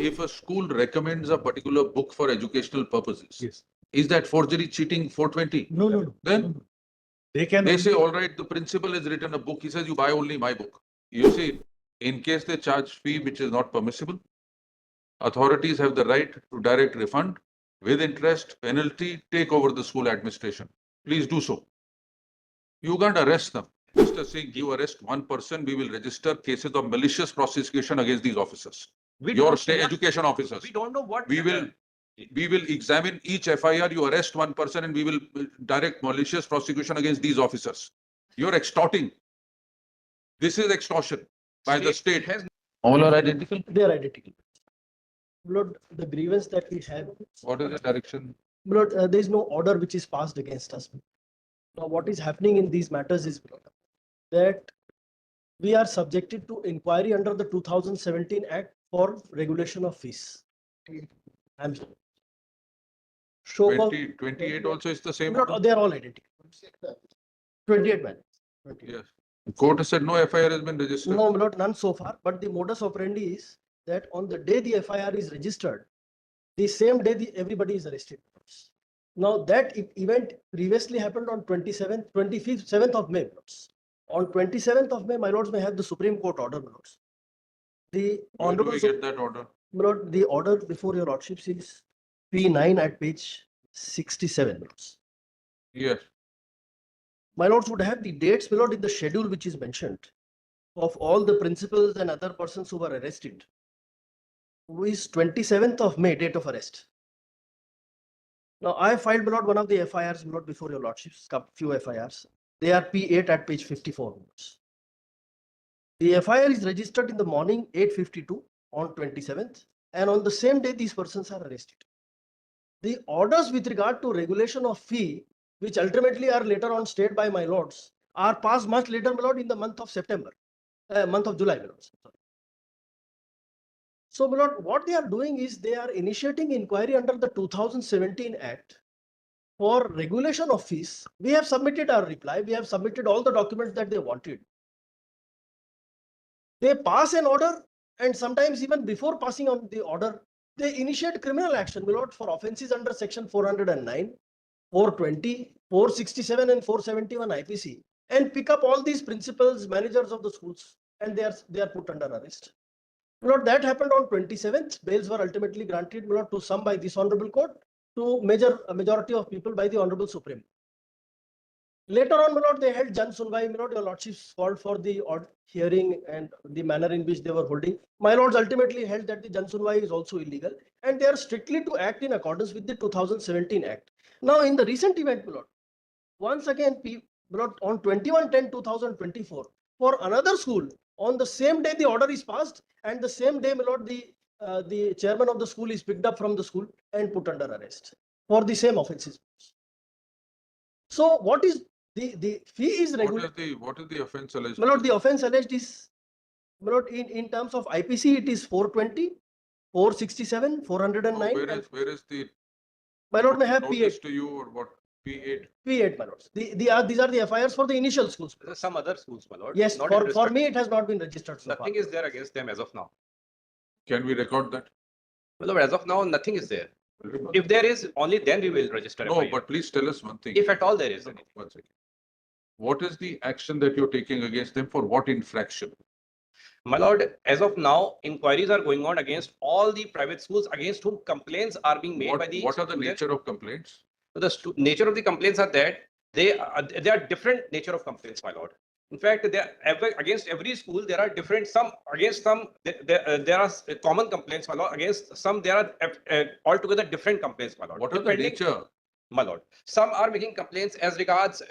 if a school recommends a particular book for educational purposes, Yes. is that forgery cheating 420? No, no, no. Then no, no. They can. They only- say, all right, the principal has written a book. He says, you buy only my book. You see, in case they charge fee which is not permissible, authorities have the right to direct refund with interest, penalty, take over the school administration. Please do so. You can't arrest them. Mr. Singh, you arrest one person, we will register cases of malicious prosecution against these officers. We Your don't state know what- education officers. We don't know what. We will examine each FIR, you arrest one person and we will direct malicious prosecution against these officers. You're extorting. This is extortion by the state. has All are identical. They are identical. Lord, the grievance that we have, What is the direction? Lord, there is no order which is passed against us. Now, what is happening in these matters is that we are subjected to inquiry under the 2017 Act for regulation of fees. I'm sorry. Show cause- 28 also is the same. Lord, they are all identical. 28 man. Yes. The court has said no FIR has been registered. No, Lord, none so far, but the modus operandi is that on the day the FIR is registered, the same day everybody is arrested. Now that event previously happened on 7th of May. Lords. On 27th of May, my lords may have the Supreme Court order, my lords. The Where do honorable, we get that order? my lord, the order before your lordships is P9 at page 67. Lords. Yes. My lords would have the dates, my lord, in the schedule which is mentioned of all the principals and other persons who were arrested. Who is 27th of May, date of arrest. Now, I filed, my lord, one of the FIRs, my lord, before your lordships, few FIRs. They are P8 at page 54. The FIR is registered in the morning 8:52 on 27th, and on the same day, these persons are arrested. The orders with regard to regulation of fee, which ultimately are later on stayed by my lords, are passed much later, my lord, in the month of September, month of July, my lords. So, my lord, what they are doing is they are initiating inquiry under the 2017 Act for regulation of fees. We have submitted our reply. We have submitted all the documents that they wanted. They pass an order, and sometimes even before passing on the order, they initiate criminal action, my lord, for offences under section 409, 420, 467 and 471 IPC, and pick up all these principals, managers of the schools, and they are put under arrest. My lord, that happened on 27th. Bails were ultimately granted, my lord, to some by this honorable court, to a majority of people by the honorable Supreme. Later on, my lord, they held Jan Sunwai, my lord, your lordships called for the hearing and the manner in which they were holding. My lords ultimately held that the Jan Sunwai is also illegal, and they are strictly to act in accordance with the 2017 Act. Now, in the recent event, my lord, once again, my lord, on 21/10/2024, for another school, on the same day the order is passed, and the same day, my lord, the chairman of the school is picked up from the school and put under arrest for the same offences. So, what is the fee is regular? What is the offence alleged? My lord, the offence alleged is, my lord, in terms of IPC, it is 420, 467, 409. Where is the My lord may have notice P8, to you or what? P8. P8, my lords. These are the FIRs for the initial schools. some other schools, my lord. Yes, Not for in respect- me, it has not been registered so far. Nothing is there against them as of now. Can we record that? My lord, as of now, nothing is there. If there is, only then we will register. No, FIR. but please tell us one thing. If at all there is any. One second. What is the action that you're taking against them for what infraction? My lord, as of now, inquiries are going on against all the private schools against whom complaints are being made by the. What are the students. nature of complaints? The nature of the complaints are that they are different nature of complaints, my lord. In fact, against every school there are different. Some against some there are common complaints, my lord. Against some there are altogether different complaints, my lord. What are the Depending- nature? My lord, some are making complaints as regards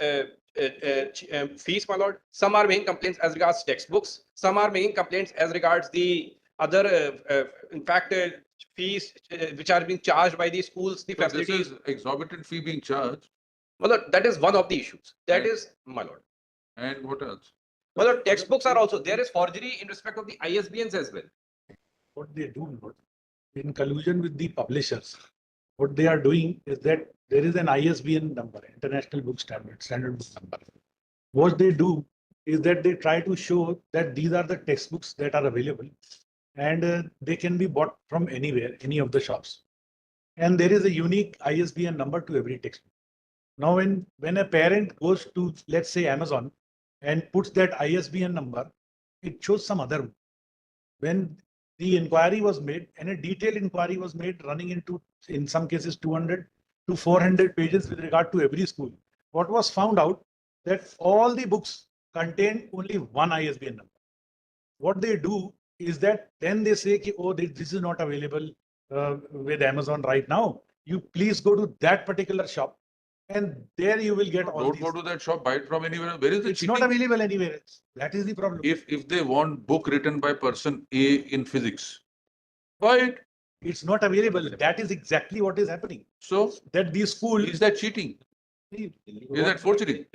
fees, my lord. Some are making complaints as regards textbooks. Some are making complaints as regards the other, in fact, fees which are being charged by the schools, the So this facilities. is exorbitant fee being charged. My lord, that is one of the issues. That Right. is, my lord. And what else? My lord, textbooks are also, there is forgery in respect of the ISBNs as well. What they do, Lord, in collusion with the publishers, what they are doing is that there is an ISBN number, International Book Standard Book Number. What they do is that they try to show that these are the textbooks that are available, and they can be bought from anywhere, any of the shops. And there is a unique ISBN number to every textbook. Now, when a parent goes to, let's say, Amazon and puts that ISBN number, it shows some other. When the inquiry was made, and a detailed inquiry was made running into, in some cases, 200 to 400 pages with regard to every school, what was found out that all the books contain only one ISBN number. What they do is that then they say, ki, oh, this is not available with Amazon right now. You please go to that particular shop, and there you will get all Don't these. go to that shop, buy it from anywhere. Where is the It's not cheating? available anywhere else. That is the problem. If they want book written by person A in physics, buy it. It's not available. That is exactly what is happening. So That these schools, is that cheating? Is that forgery?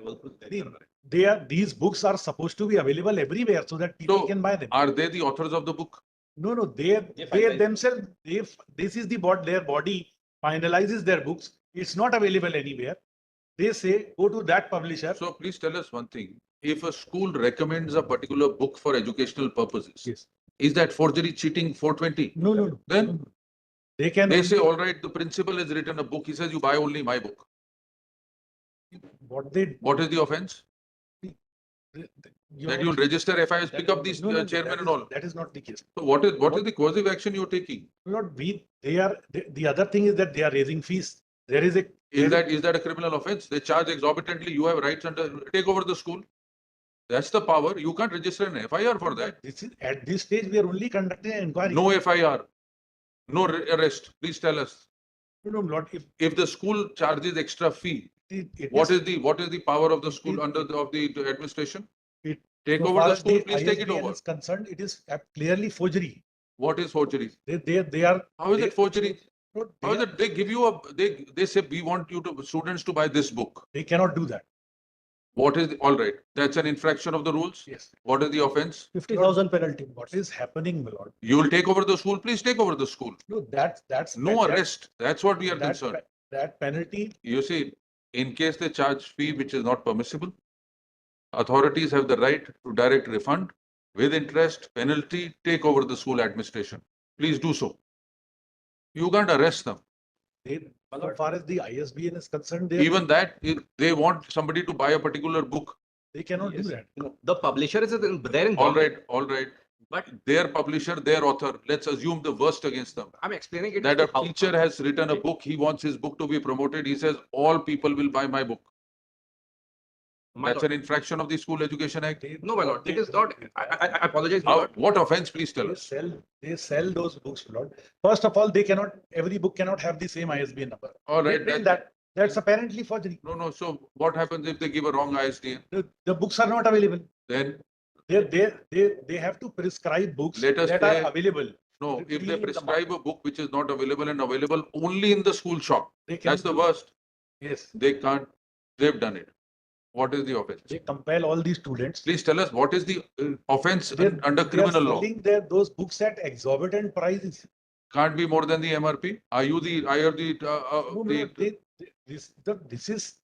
these books are supposed to be available everywhere so that people So, can buy them. Are they the authors of the book? No, they finalize. themselves, this is their body finalizes their books. It's not available anywhere. They say, go to that publisher. So please tell us one thing. If a school recommends a particular book for educational purposes, Yes. is that forgery, cheating, 420? No. Then They can. they say, all right, the principal has written a book. He says, you buy only my book. What they. What is the offense? That you'll register FIS, pick up these chairman and all. That is not the case. So what is the coercive action you're taking? The other thing is that they are raising fees. There is a. Is that a criminal offense? They charge exorbitantly. You have rights under, take over the school. That's the power. You can't register an FIR for that. This is, at this stage, we are only conducting an inquiry. No FIR, no arrest. Please tell us. No, Lord, If the school charges extra fee, what is the power of the school of the administration? It- Take so over far the as school, please take it ISBN over. is concerned, it is clearly forgery. What is forgery? They are. How is they- it forgery? no, How is They, it? They give you they say, we want students to buy this book. they cannot do that. What is, all right, that's an infraction of the rules. Yes. What is the offense? 50,000 penalty. What is happening, my lord? You will take over the school, please take over the school. No, that's. No that- arrest. That's what we are that- concerned. That penalty, You see, in case they charge fee which is not permissible, authorities have the right to direct refund with interest, penalty, take over the school administration. Please do so. You can't arrest them. so far as the ISBN is concerned, Even that, if they want somebody to buy a particular book. they cannot do Yes. that. The publisher is there in All Bombay. right. But Their publisher, their author, let's assume the worst against them. I'm explaining it. That a how- teacher has written a book, he wants his book to be promoted. He says, all people will buy my book. My That's lord. an infraction of the School Education Act. No, my lord, it is not. I apologize. my lord. What offense, please tell They us? sell those books, my lord. First of all, every book cannot have the same ISBN number. All They right, bring that, that's apparently forgery. no. So what happens if they give a wrong ISBN? The books are not available. Then, They have to prescribe books Let us that say- are available. no, if Being they in the prescribe a book which is not available and available only in the school shop, They can that's the do- worst. Yes, They can't, they've done it. What is the offense? they compel all these students. Please tell us, what is the offense They're- under They are criminal law? selling those books at exorbitant prices. Can't be more than the MRP? Are you the, No, this is.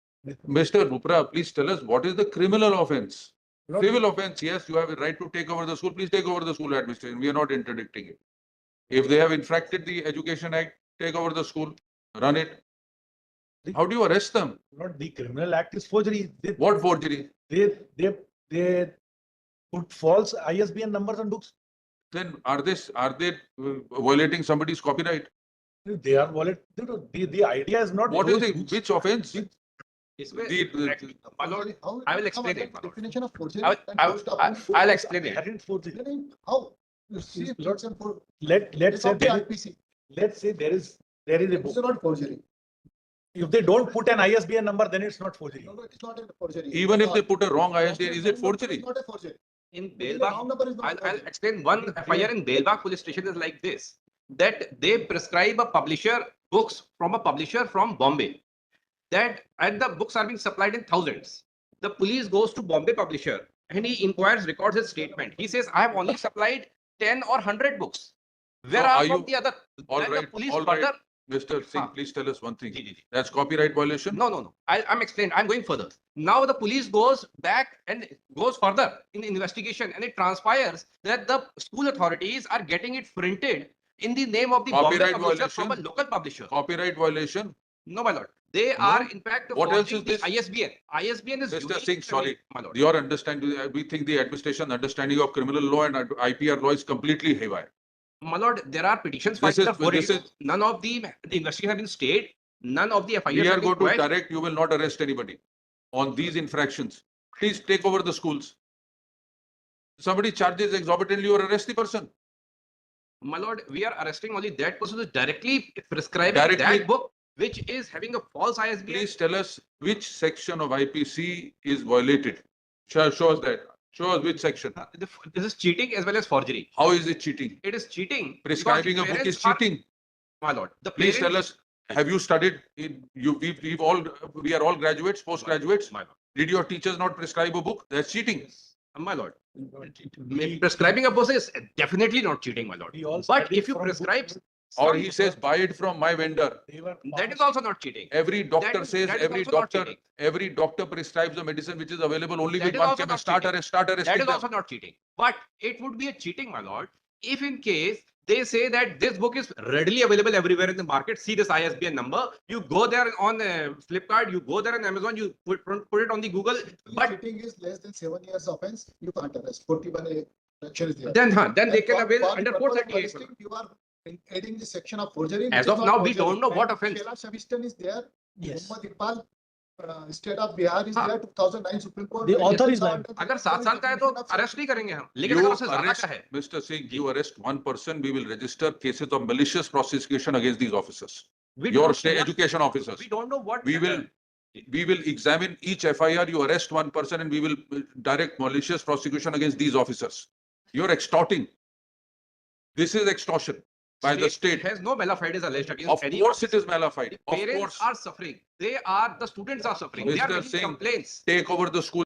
Mr. Rupra, please tell us, what is the criminal offense? not- Civil offense, yes, you have a right to take over the school. Please take over the school administration. We are not interdicting it. If they have infracted the Education Act, take over the school, run it. How do you arrest them? Not the criminal act is forgery. What forgery? They put false ISBN numbers on books. Then are they violating somebody's copyright? They are wallet. The idea is not. What is those the, books. which offense? इसमें- The- My lord, How- I will how explain about it, my the lord. Definition of forgery. I'll explain it. Apparent forgery. How? You see, It's for not- example, Let's it's say of the there is, IPC. let's say there is a It's book. not forgery. If they don't put an ISBN number, then it's not forgery. No, it's not a forgery. Even if they put a wrong ISBN, is it It's forgery? not a forgery. In The Belbagh, wrong number is not a I'll forgery. explain one FIR in Belbagh police station is like this, that they prescribe a publisher books from a publisher from Bombay, that and the books are being supplied in thousands. The police goes to Bombay publisher and he inquires, records his statement. He says, I have only supplied 10 or 100 books. Where So are are from you- the other? All Then the right, police all right. further. Mr. Singh, Huh. please tell us one thing. Ji, ji, ji. That's copyright violation? No. I'm explaining. I'm going further. Now the police goes back and goes further in the investigation, and it transpires that the school authorities are getting it printed in the name of the Bombay Copyright publisher from a violation. local publisher. Copyright violation. No, my lord. They No? are in fact What else forging is the this? ISBN. ISBN is Mr. unique, Singh, sorry. my lord. Your understanding, we think the administration understanding of criminal law and IPR law is completely haywire. My lord, there are petitions This filed is- for this it. None of the investigation have been stayed. None of the FIRs We are have been going to quashed. direct, you will not arrest anybody on these infractions. Please take over the schools. Somebody charges exorbitantly or arrest the person. My lord, we are arresting only that person who is directly prescribing Directly- that book, which is having a false ISBN. Please tell us which section of IPC is violated. Show us that. Show us which section. This is cheating as well as forgery. How is it cheating? It is cheating. because Prescribing the a book is parents are- cheating. My lord, the Please tell parents- us, have you studied, we are all graduates, postgraduates. My lord, Did your teachers not prescribe a book? That's cheating. my lord. We- Prescribing a book is definitely not cheating, my lord. we all But study if you from books prescribe, where Or he says, buy it from my vendor. they were that is pharmacy- also not cheating. Every doctor is- says, that is also not cheating. every doctor prescribes a medicine which is available only That with is one also chemist. not cheating. Start That arresting is them. also not cheating. But it would be a cheating, my lord, if in case they say that this book is readily available everywhere in the market, see this ISBN number, you go there on Flipkart, you go there on Amazon, you put it on the Google, but Cheating is less than 7 years offense, you can't arrest. 41 section is there. then they And can for- avail for the under purpose of 438. arresting, you are adding the section of forgery. As which of is now, not we don't forgery. know what And offense. Kailash Avistan is there. Yes. Muhammad Iqbal, state of Bihar is हाँ. there, 2009 Supreme Court. The where author it is liable. under the अगर 7 साल का है तो definition of arrest नहीं करेंगे हम, लेकिन You अगर उससे ज्यादा arrest, का है, Mr. Singh, you arrest one person, we will register cases of malicious prosecution against these officers. we Your don't state know what- education officers. we don't know what. We will examine each FIR, you arrest one person and we will direct malicious prosecution against these officers. You're extorting. This is extortion by the state. has no mala fides alleged against Of any. course it is malafide. The Of parents course. are suffering. The students are suffering. They are Mr. making Singh, complaints. Take over the school.